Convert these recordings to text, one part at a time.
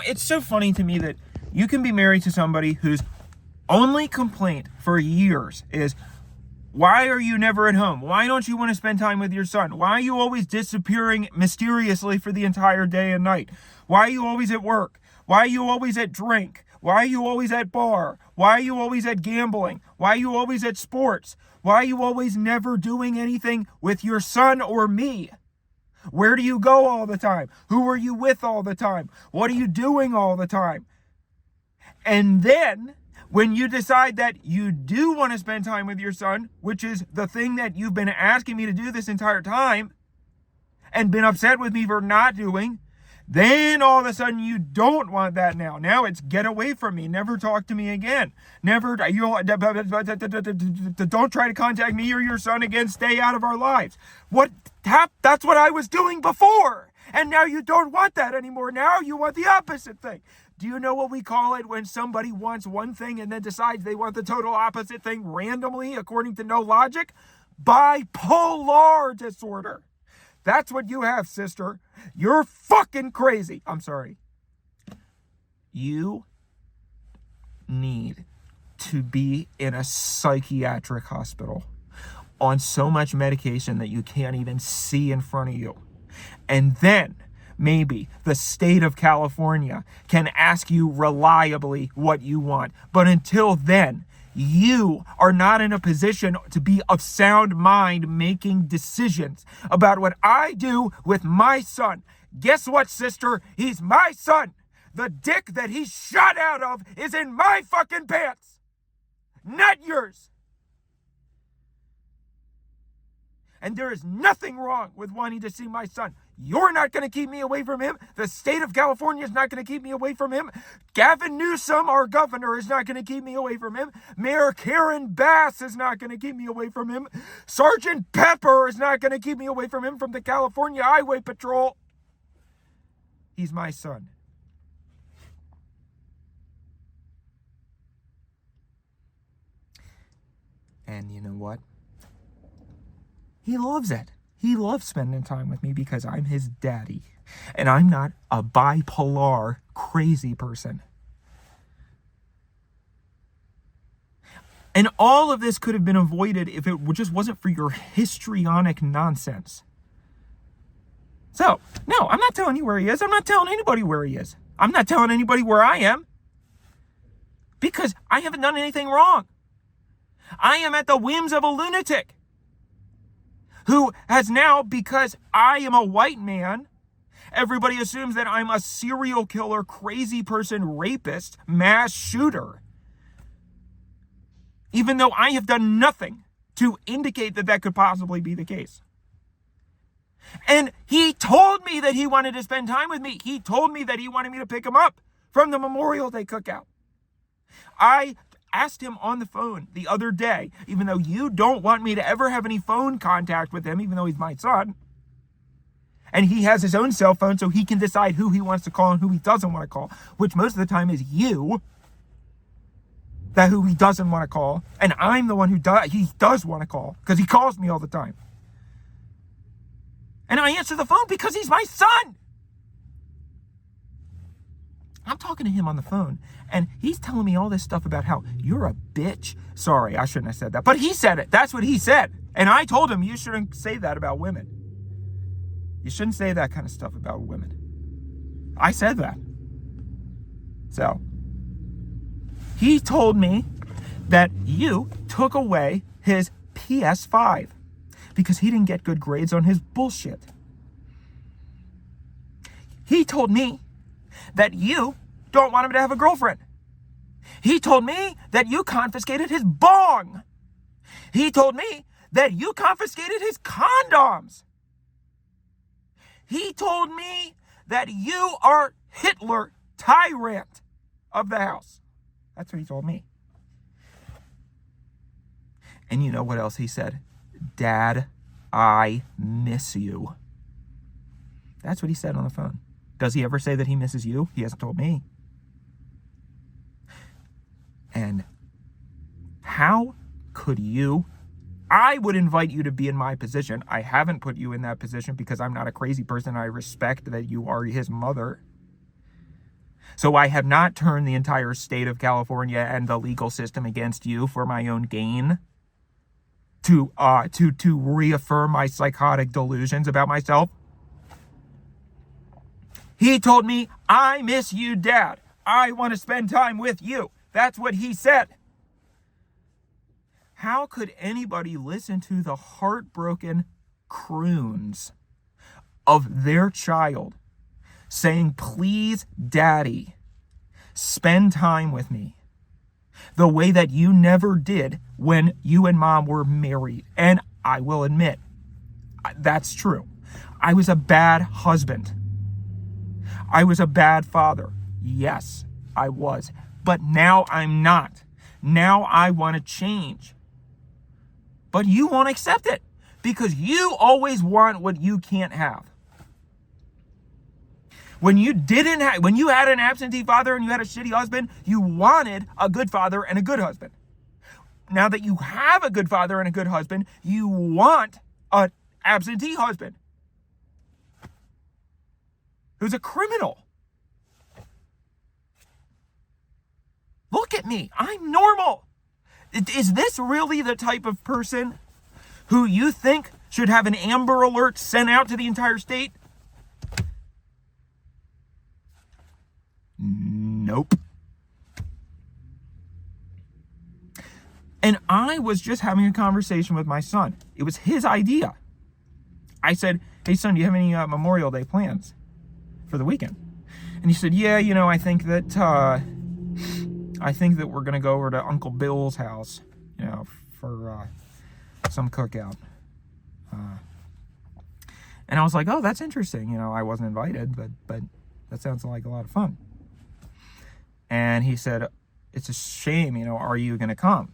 It's so funny to me that you can be married to somebody whose only complaint for years is, why are you never at home? Why don't you want to spend time with your son? Why are you always disappearing mysteriously for the entire day and night? Why are you always at work? Why are you always at drink? Why are you always at bar? Why are you always at gambling? Why are you always at sports? Why are you always never doing anything with your son or me? Where do you go all the time? Who are you with all the time? What are you doing all the time? And then, when you decide that you do want to spend time with your son, which is the thing that you've been asking me to do this entire time, and been upset with me for not doing, then all of a sudden you don't want that now. Now it's get away from me. Never talk to me again. Don't try to contact me or your son again. Stay out of our lives. That's what I was doing before. And now you don't want that anymore. Now you want the opposite thing. Do you know what we call it when somebody wants one thing and then decides they want the total opposite thing randomly according to no logic? Bipolar disorder. That's what you have, sister. You're fucking crazy. I'm sorry. You need to be in a psychiatric hospital on so much medication that you can't even see in front of you. And then maybe the state of California can ask you reliably what you want. But until then, you are not in a position to be of sound mind making decisions about what I do with my son. Guess what, sister? He's my son. The dick that he shot out of is in my fucking pants, not yours. And there is nothing wrong with wanting to see my son. You're not going to keep me away from him. The state of California is not going to keep me away from him. Gavin Newsom, our governor, is not going to keep me away from him. Mayor Karen Bass is not going to keep me away from him. Sergeant Pepper is not going to keep me away from him from the California Highway Patrol. He's my son. And you know what? He loves it. He loves spending time with me because I'm his daddy. And I'm not a bipolar crazy person. And all of this could have been avoided if it just wasn't for your histrionic nonsense. So, no, I'm not telling you where he is. I'm not telling anybody where he is. I'm not telling anybody where I am. Because I haven't done anything wrong. I am at the whims of a lunatic who has now, because I am a white man, everybody assumes that I'm a serial killer, crazy person, rapist, mass shooter. Even though I have done nothing to indicate that that could possibly be the case. And he told me that he wanted to spend time with me. He told me that he wanted me to pick him up from the Memorial Day cookout. I asked him on the phone the other day, even though you don't want me to ever have any phone contact with him, even though he's my son. And he has his own cell phone, so he can decide who he wants to call and who he doesn't want to call, which most of the time is you, that who he doesn't want to call. And I'm the one who he does want to call, because he calls me all the time. And I answer the phone because he's my son. I'm talking to him on the phone, and he's telling me all this stuff about how you're a bitch. Sorry, I shouldn't have said that. But he said it. That's what he said. And I told him you shouldn't say that about women. You shouldn't say that kind of stuff about women. I said that. So, he told me that you took away his PS5 because he didn't get good grades on his bullshit. He told me that you don't want him to have a girlfriend. He told me that you confiscated his bong. He told me that you confiscated his condoms. He told me that you are Hitler, tyrant of the house. That's what he told me. And you know what else he said? Dad, I miss you. That's what he said on the phone. Does he ever say that he misses you? He hasn't told me. And how could you? I would invite you to be in my position. I haven't put you in that position because I'm not a crazy person. I respect that you are his mother. So I have not turned the entire state of California and the legal system against you for my own gain, to reaffirm my psychotic delusions about myself. He told me, I miss you, Dad. I want to spend time with you. That's what he said. How could anybody listen to the heartbroken croons of their child saying, please, Daddy, spend time with me, the way that you never did when you and Mom were married? And I will admit, that's true. I was a bad husband. I was a bad father. Yes, I was. But now I'm not. Now I want to change. But you won't accept it because you always want what you can't have. When you had an absentee father and you had a shitty husband, you wanted a good father and a good husband. Now that you have a good father and a good husband, you want an absentee husband who's a criminal. Look at me. I'm normal. Is this really the type of person who you think should have an Amber Alert sent out to the entire state? Nope. And I was just having a conversation with my son. It was his idea. I said, hey, son, do you have any Memorial Day plans for the weekend? And he said, yeah, I think that we're going to go over to Uncle Bill's house, for some cookout. And I was like, oh, that's interesting. I wasn't invited, but that sounds like a lot of fun. And he said, it's a shame, are you going to come?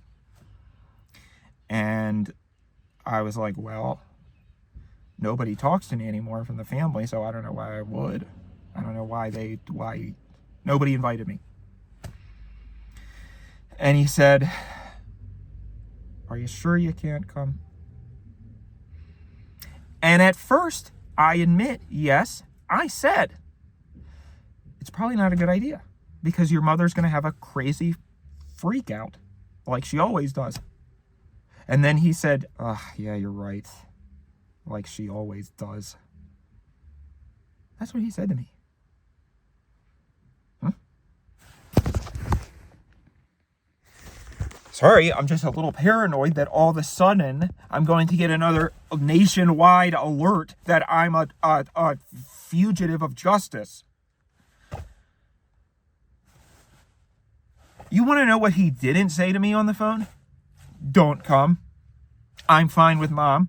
And I was like, well, nobody talks to me anymore from the family, so I don't know why I would. I don't know why nobody invited me. And he said, are you sure you can't come? And at first, I admit, yes, I said, it's probably not a good idea because your mother's going to have a crazy freak out like she always does. And then he said, yeah, you're right. Like she always does. That's what he said to me. Sorry, I'm just a little paranoid that all of a sudden I'm going to get another nationwide alert that I'm a fugitive of justice. You want to know what he didn't say to me on the phone? Don't come. I'm fine with Mom.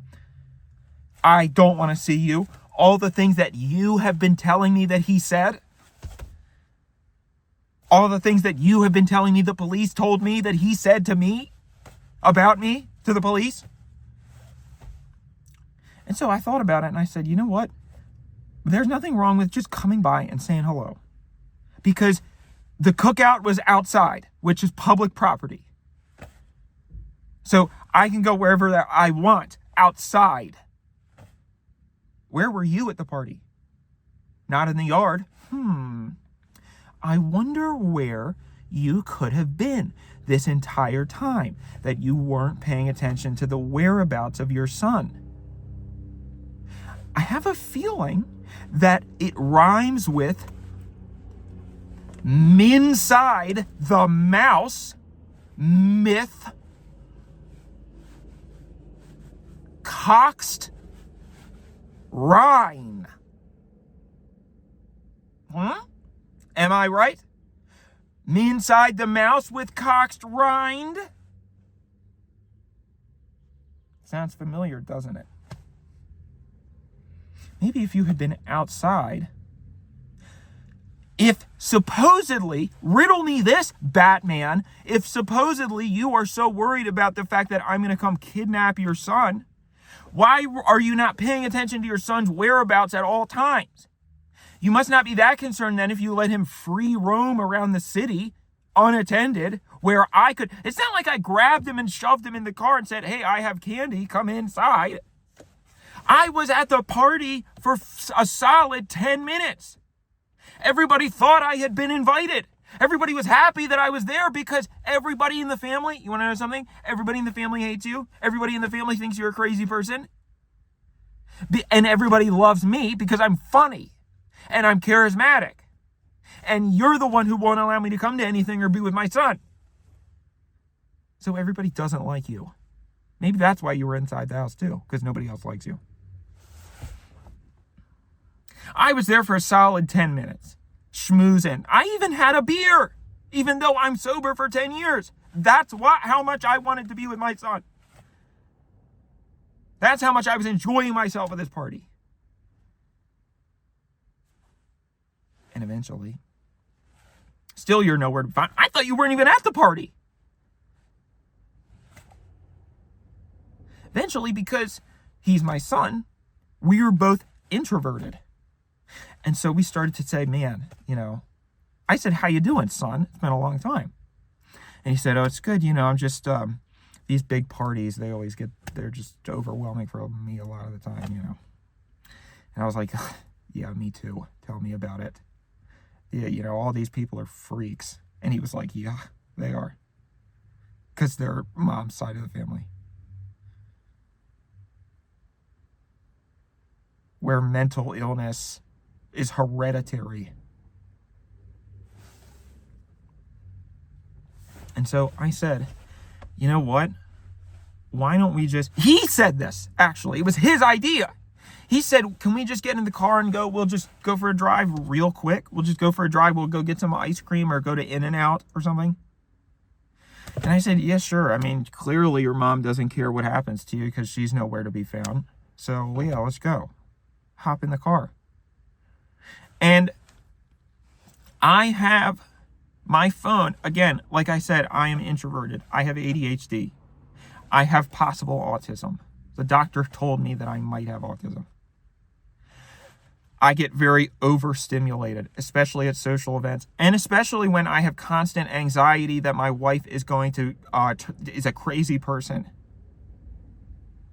I don't want to see you. All the things that you have been telling me that he said. All the things that you have been telling me the police told me that he said to me, about me, to the police. And so I thought about it and I said, you know what? There's nothing wrong with just coming by and saying hello. Because the cookout was outside, which is public property. So I can go wherever that I want, outside. Where were you at the party? Not in the yard. I wonder where you could have been this entire time that you weren't paying attention to the whereabouts of your son. I have a feeling that it rhymes with Minside the Mouse Myth Coxed Rind. Am I right? Me inside the mouse with coxed rind? Sounds familiar, doesn't it? Maybe if you had been outside. If supposedly, riddle me this, Batman, if supposedly you are so worried about the fact that I'm going to come kidnap your son, why are you not paying attention to your son's whereabouts at all times? You must not be that concerned then if you let him free roam around the city unattended, where I could. It's not like I grabbed him and shoved him in the car and said, hey, I have candy, come inside. I was at the party for a solid 10 minutes. Everybody thought I had been invited. Everybody was happy that I was there because everybody in the family, you want to know something? Everybody in the family hates you. Everybody in the family thinks you're a crazy person. And everybody loves me because I'm funny and I'm charismatic. And you're the one who won't allow me to come to anything or be with my son. So everybody doesn't like you. Maybe that's why you were inside the house too, because nobody else likes you. I was there for a solid 10 minutes, schmoozing. I even had a beer, even though I'm sober for 10 years. That's how much I wanted to be with my son. That's how much I was enjoying myself at this party. And eventually, still you're nowhere to find. I thought you weren't even at the party. Eventually, because he's my son, we were both introverted. And so we started to say, man, I said, how you doing, son? It's been a long time. And he said, oh, it's good. I'm just, these big parties, they're just overwhelming for me a lot of the time, And I was like, yeah, me too. Tell me about it. Yeah, all these people are freaks. And he was like, yeah, they are. Because they're mom's side of the family. Where mental illness is hereditary. And so I said, you know what? Why don't we he said this, actually. It was his idea. He said, can we just get in the car and we'll just go for a drive real quick. We'll just go for a drive. We'll go get some ice cream or go to In-N-Out or something. And I said, yeah, sure. I mean, clearly your mom doesn't care what happens to you because she's nowhere to be found. So, yeah, let's go. Hop in the car. And I have my phone. Again, like I said, I am introverted. I have ADHD. I have possible autism. The doctor told me that I might have autism. I get very overstimulated, especially at social events, and especially when I have constant anxiety that my wife is going to is a crazy person.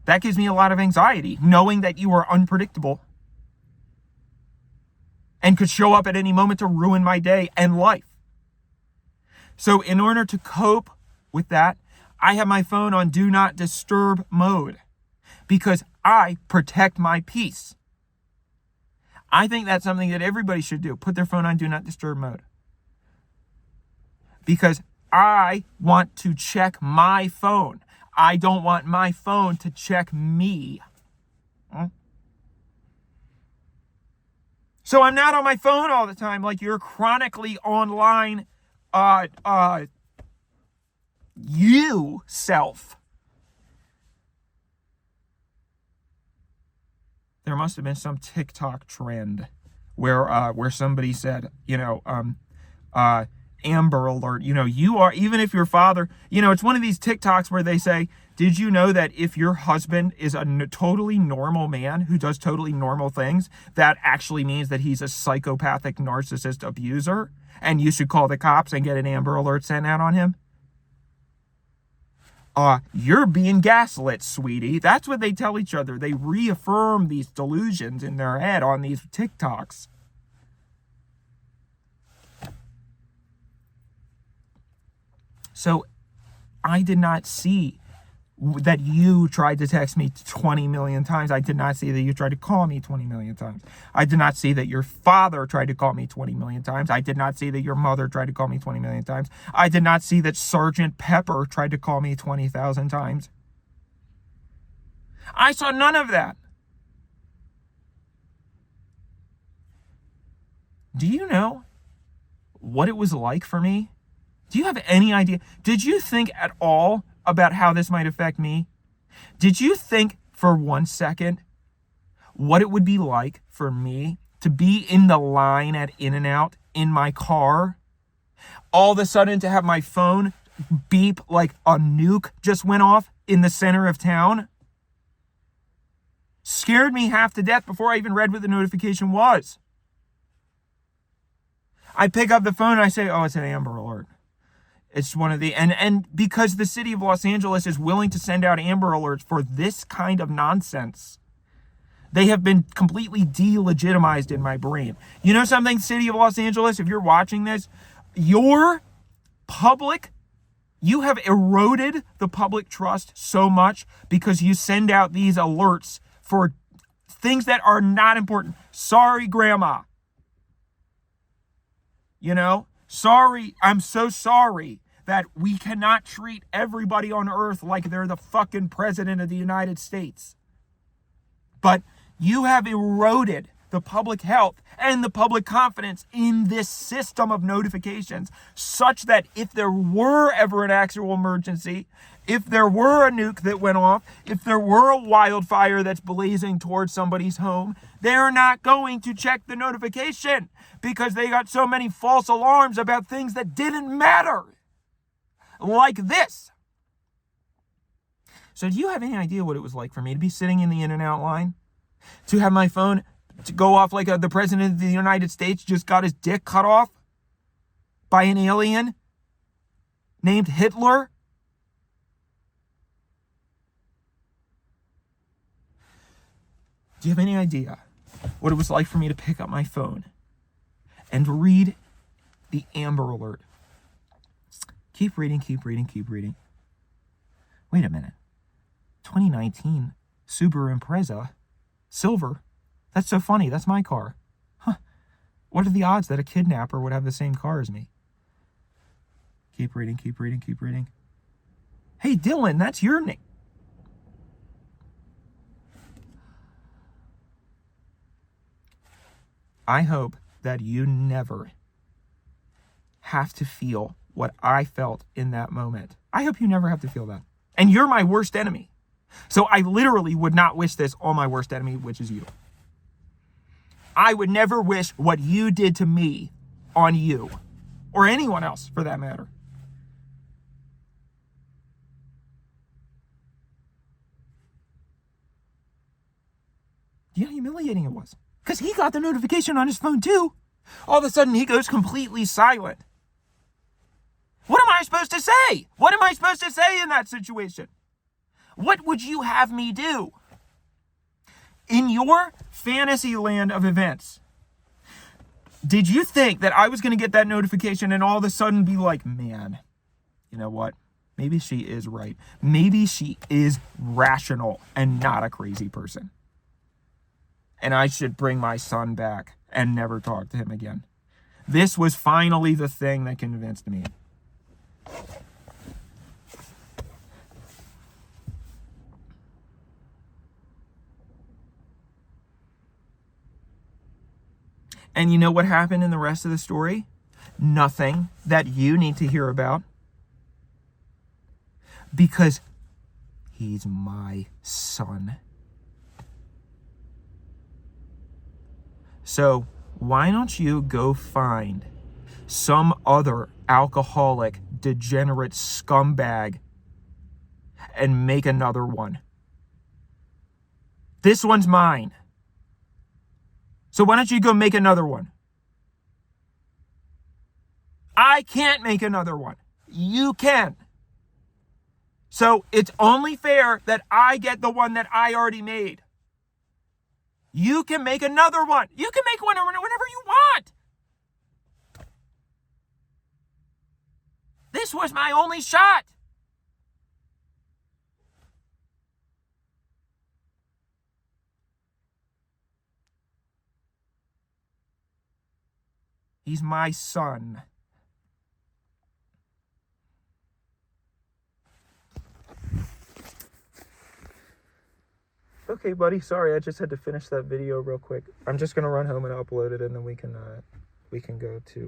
That gives me a lot of anxiety, knowing that you are unpredictable and could show up at any moment to ruin my day and life. So in order to cope with that, I have my phone on do not disturb mode because I protect my peace. I think that's something that everybody should do. Put their phone on do not disturb mode. Because I want to check my phone. I don't want my phone to check me. So I'm not on my phone all the time like you're chronically online you self. There must have been some TikTok trend where somebody said, Amber Alert, you are, even if your father, it's one of these TikToks where they say, did you know that if your husband is a totally normal man who does totally normal things, that actually means that he's a psychopathic narcissist abuser and you should call the cops and get an Amber Alert sent out on him? You're being gaslit, sweetie. That's what they tell each other. They reaffirm these delusions in their head on these TikToks. So I did not see that you tried to text me 20 million times. I did not see that you tried to call me 20 million times. I did not see that your father tried to call me 20 million times. I did not see that your mother tried to call me 20 million times. I did not see that Sergeant Pepper tried to call me 20,000 times. I saw none of that. Do you know what it was like for me? Do you have any idea? Did you think at all about how this might affect me? Did you think for 1 second what it would be like for me to be in the line at In-N-Out in my car, all of a sudden to have my phone beep like a nuke just went off in the center of town? Scared me half to death before I even read what the notification was. I pick up the phone and I say, oh, it's an Amber Alert. It's one of the, and because the city of Los Angeles is willing to send out Amber Alerts for this kind of nonsense, They have been completely delegitimized in my brain. You know something, City of Los Angeles, if you're watching this, you have eroded the public trust so much because you send out these alerts for things that are not important. Sorry, Grandma. Sorry, I'm so sorry that we cannot treat everybody on earth like they're the fucking president of the United States. But you have eroded the public health and the public confidence in this system of notifications such that if there were ever an actual emergency, if there were a nuke that went off, if there were a wildfire that's blazing towards somebody's home, they're not going to check the notification because they got so many false alarms about things that didn't matter. Like this. So do you have any idea what it was like for me to be sitting in the In-N-Out line? To have my phone to go off like the president of the United States just got his dick cut off by an alien named Hitler? Do you have any idea what it was like for me to pick up my phone and read the Amber Alert? Keep reading. Wait a minute. 2019 Subaru Impreza, silver. That's so funny. That's my car. Huh. What are the odds that a kidnapper would have the same car as me? Keep reading. Hey, Dylan, that's your name. I hope that you never have to feel what I felt in that moment. I hope you never have to feel that. And you're my worst enemy. So I literally would not wish this on my worst enemy, which is you. I would never wish what you did to me on you, or anyone else for that matter. Do you know how humiliating it was? Because he got the notification on his phone too. All of a sudden he goes completely silent. What am I supposed to say? What am I supposed to say in that situation? What would you have me do? In your fantasy land of events, did you think that I was going to get that notification and all of a sudden be like, man, you know what? Maybe she is right. Maybe she is rational and not a crazy person. And I should bring my son back and never talk to him again. This was finally the thing that convinced me. And you know what happened in the rest of the story? Nothing that you need to hear about. Because he's my son. So why don't you go find some other alcoholic, degenerate scumbag and make another one? This one's mine. So why don't you go make another one? I can't make another one. You can. So it's only fair that I get the one that I already made. You can make another one. You can make one whenever you want. This was my only shot. He's my son. Okay, buddy. Sorry, I just had to finish that video real quick. I'm just gonna run home and upload it, and then we can go to